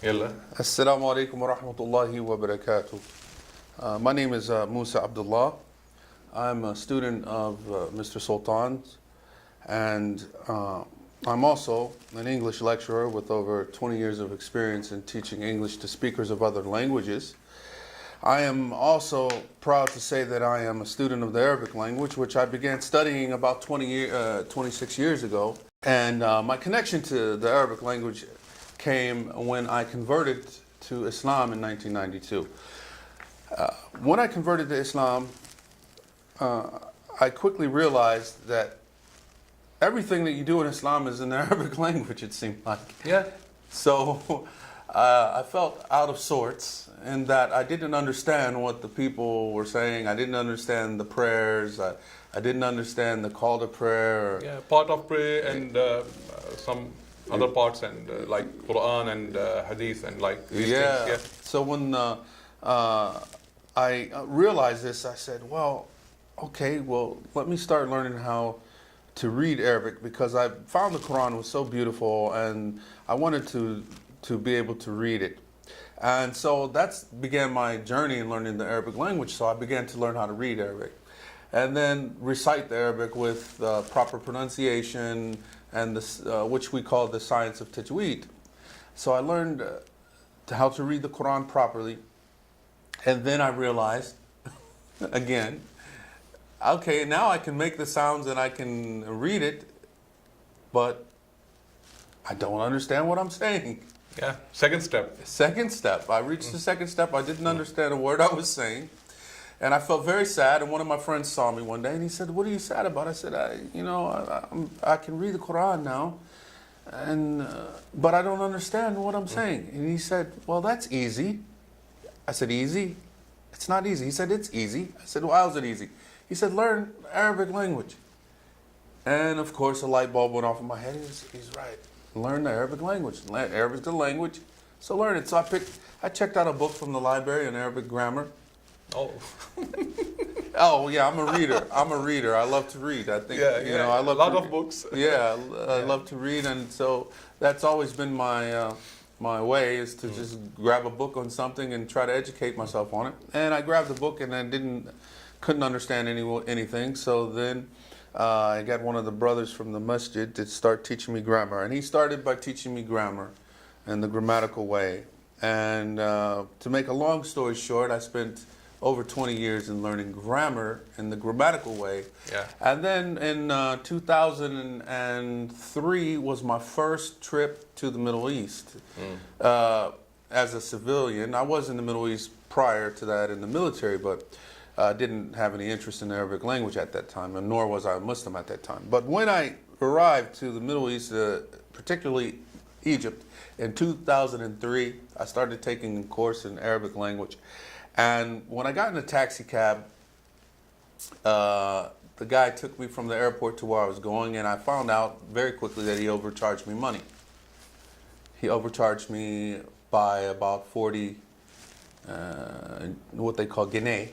يلا. Assalamu alaikum wa rahmatullahi wa barakatuh. My name is Moosa Abdullah. I'm a student of Mr. Sultan, and I'm also an English lecturer with over 20 years of experience in teaching English to speakers of other languages. I am also proud to say that I am a student of the Arabic language, which I began studying about 26 years ago. And my connection to the Arabic language came when I converted to Islam in 1992. When I converted to Islam, I quickly realized that everything that you do in Islam is in the Arabic language, it seemed like. Yeah. So I felt out of sorts in that I didn't understand what the people were saying. I didn't understand the prayers. I didn't understand the call to prayer. Yeah, part of prayer and some other parts and like Quran and Hadith and like these things. Yeah. So when I realized this, I said, well, okay, well, let me start learning how to read Arabic, because I found the Quran was so beautiful and I wanted to be able to read it. And so that began my journey in learning the Arabic language. So I began to learn how to read Arabic and then recite the Arabic with proper pronunciation and which we call the science of tajweed. So I learned how to read the Quran properly. And then I realized, again, okay, now I can make the sounds and I can read it, but I don't understand what I'm saying. Yeah, second step. Second step. I reached the second step. I didn't understand a word I was saying. And I felt very sad. And one of my friends saw me one day and he said, "What are you sad about?" I said, I can read the Quran now, but I don't understand what I'm saying. And he said, "Well, that's easy." I said, "Easy? It's not easy." He said, "It's easy." I said, "Well, how's it easy?" He said, "Learn Arabic language." And of course, a light bulb went off in my head. He's right. Learn the Arabic language. Arabic is the language, so learn it. So I checked out a book from the library on Arabic grammar. Oh. Oh yeah, I'm a reader. I love to read. I think I love a lot of books. Yeah, I love to read, and so that's always been my way, is to just grab a book on something and try to educate myself on it. And I grabbed the book and I couldn't understand anything. So then I got one of the brothers from the masjid to start teaching me grammar, and he started by teaching me grammar in the grammatical way. And to make a long story short, I spent over 20 years in learning grammar in the grammatical way. Yeah. And then in 2003 was my first trip to the Middle East as a civilian. I was in the Middle East prior to that in the military, but didn't have any interest in the Arabic language at that time, and nor was I a Muslim at that time. But when I arrived to the Middle East, particularly Egypt, in 2003, I started taking a course in Arabic language. And when I got in a taxi cab, the guy took me from the airport to where I was going, and I found out very quickly that he overcharged me money. He overcharged me by about 40, what they call guinea.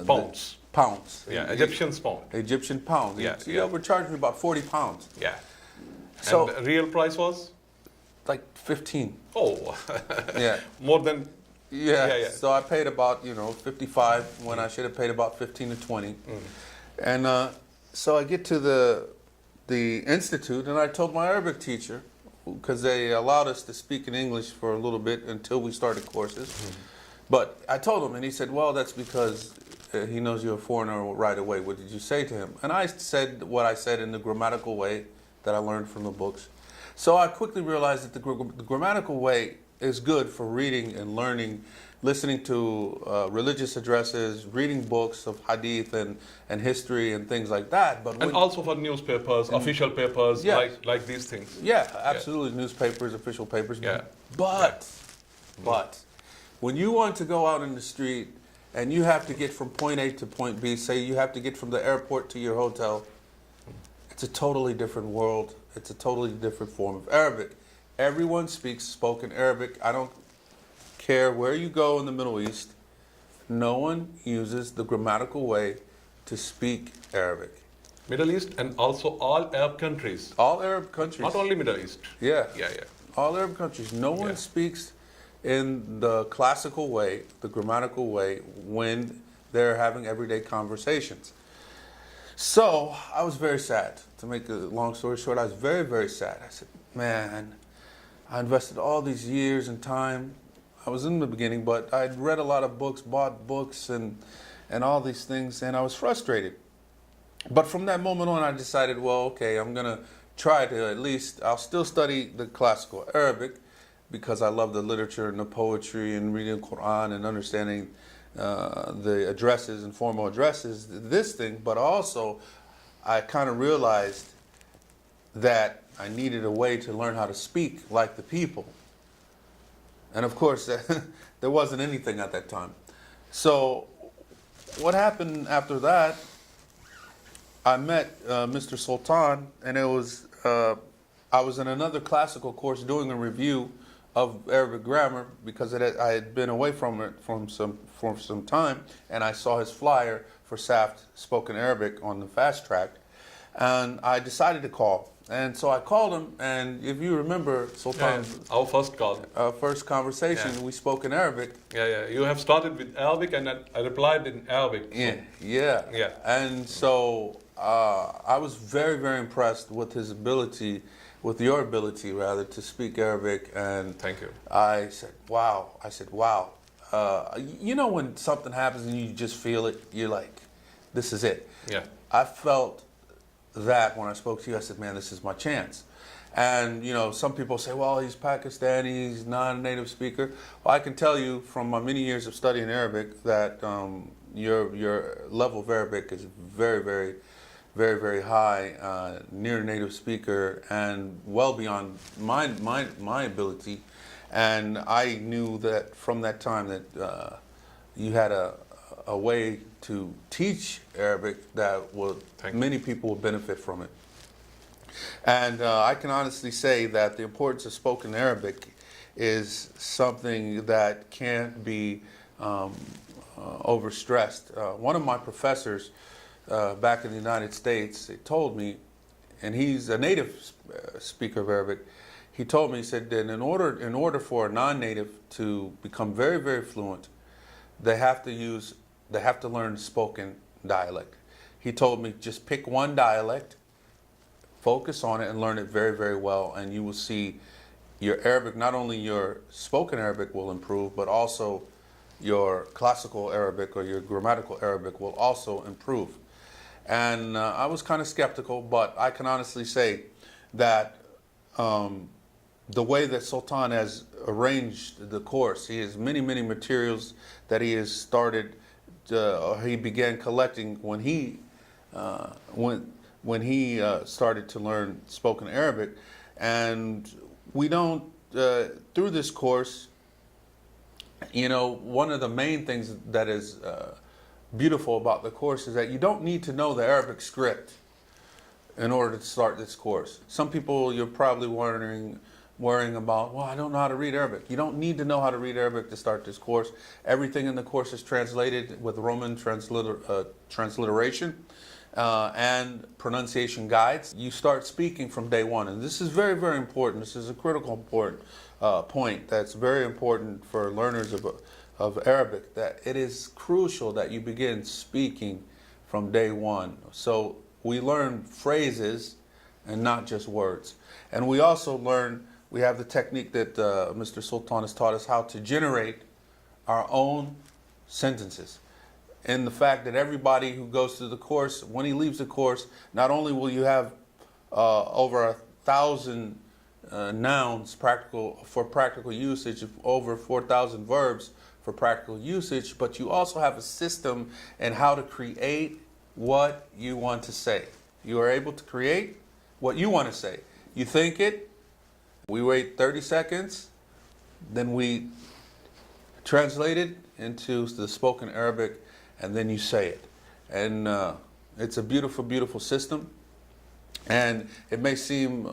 Pounds. Pounds. Yeah, Egyptian pound. Egyptian pounds. Yeah, He overcharged me about 40 pounds. Yeah. So and the real price was? like 15. Oh. Yeah. More than. Yeah. So I paid about 55 when I should have paid about 15 to 20. And so I get to the institute, and I told my Arabic teacher, because they allowed us to speak in English for a little bit until we started courses. But I told him, and he said, "Well, that's because he knows you're a foreigner right away. What did you say to him?" And I said what I said in the grammatical way that I learned from the books. So I quickly realized that the grammatical way is good for reading and learning, listening to religious addresses, reading books of hadith and history and things like that. But also for newspapers, official papers, like these things. Yeah, absolutely. Yeah. Newspapers, official papers. Yeah. But when you want to go out in the street and you have to get from point A to point B, say you have to get from the airport to your hotel, it's a totally different world. It's a totally different form of Arabic. Everyone speaks spoken Arabic. I don't care where you go in the Middle East. No one uses the grammatical way to speak Arabic. Middle East and also all Arab countries. All Arab countries. Not only Middle East. Yeah. Yeah. All Arab countries. No one Yeah. speaks in the classical way, the grammatical way, when they're having everyday conversations. So I was very sad. To make a long story short, I was very, very sad. I said, man, I invested all these years and time. I was in the beginning, but I'd read a lot of books, bought books, and all these things, and I was frustrated. But from that moment on, I decided, well, okay, I'm going to try to at least, I'll still study the classical Arabic because I love the literature and the poetry and reading the Quran and understanding the addresses and formal addresses, this thing. But also, I kind of realized that I needed a way to learn how to speak like the people. And of course, there wasn't anything at that time. So what happened after that, I met Mr. Sultan, and it was I was in another classical course doing a review of Arabic grammar because I had been away from it for some time, and I saw his flyer for SAFT spoken Arabic on the fast track, and I decided to call. And so I called him, and if you remember, Sultan, Our first call. our first conversation, Yeah. we spoke in Arabic. Yeah. You have started with Arabic, and I replied in Arabic. Yeah. And so I was very, very impressed with his ability, with your ability rather, to speak Arabic. And Thank you. I said, wow. You know when something happens and you just feel it, you're like, this is it. Yeah. I felt that when I spoke to you. I said, man, this is my chance. And, you know, some people say, well, he's Pakistani, he's not a native speaker. Well, I can tell you from my many years of studying Arabic that your level of Arabic is very, very, very, very high, near native speaker, and well beyond my ability. And I knew that from that time that you had a way to teach Arabic that many people will benefit from it. And I can honestly say that the importance of spoken Arabic is something that can't be overstressed. One of my professors back in the United States told me, and he's a native speaker of Arabic, he told me, he said that in order for a non-native to become very, very fluent, they have to learn spoken dialect. He told me, just pick one dialect, focus on it, and learn it very, very well, and you will see your Arabic, not only your spoken Arabic will improve, but also your classical Arabic or your grammatical Arabic will also improve. And I was kind of skeptical, but I can honestly say that the way that Sultan has arranged the course, he has many, many materials that he has started, he began collecting when he started to learn spoken Arabic. And we don't, through this course, you know, one of the main things that is beautiful about the course is that you don't need to know the Arabic script in order to start this course. Some people, you're probably worrying about, well, I don't know how to read Arabic. You don't need to know how to read Arabic to start this course. Everything in the course is translated with Roman transliteration and pronunciation guides. You start speaking from day one, and this is very, very important. This is a critical important point that's very important for learners of Arabic, that it is crucial that you begin speaking from day one. So we learn phrases and not just words. And we also learn, we have the technique that Mr. Sultan has taught us how to generate our own sentences. And the fact that everybody who goes through the course, when he leaves the course, not only will you have over 1,000 nouns for practical usage, over 4,000 verbs for practical usage, but you also have a system in how to create what you want to say. You are able to create what you want to say. You think it, we wait 30 seconds, then we translate it into the spoken Arabic, and then you say it. And it's a beautiful, beautiful system. And it may seem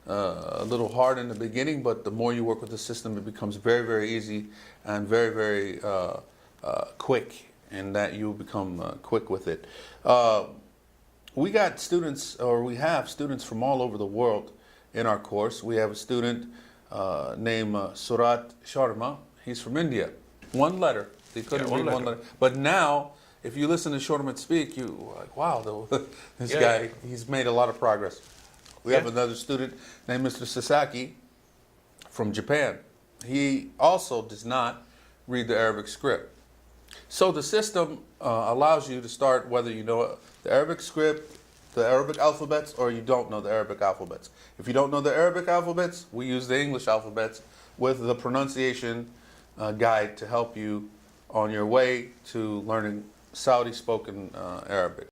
a little hard in the beginning, but the more you work with the system, it becomes very, very easy and very, very quick, and that you become quick with it. We have students from all over the world in our course. We have a student named Surat Sharma. He's from India. One letter. He couldn't Yeah, read one letter. But now, if you listen to Shortman speak, you like, wow, this Yeah. guy, he's made a lot of progress. We have Yeah. another student named Mr. Sasaki from Japan. He also does not read the Arabic script. So the system allows you to start whether you know the Arabic script, the Arabic alphabets, or you don't know the Arabic alphabets. If you don't know the Arabic alphabets, we use the English alphabets with the pronunciation guide to help you on your way to learning Saudi spoken Arabic.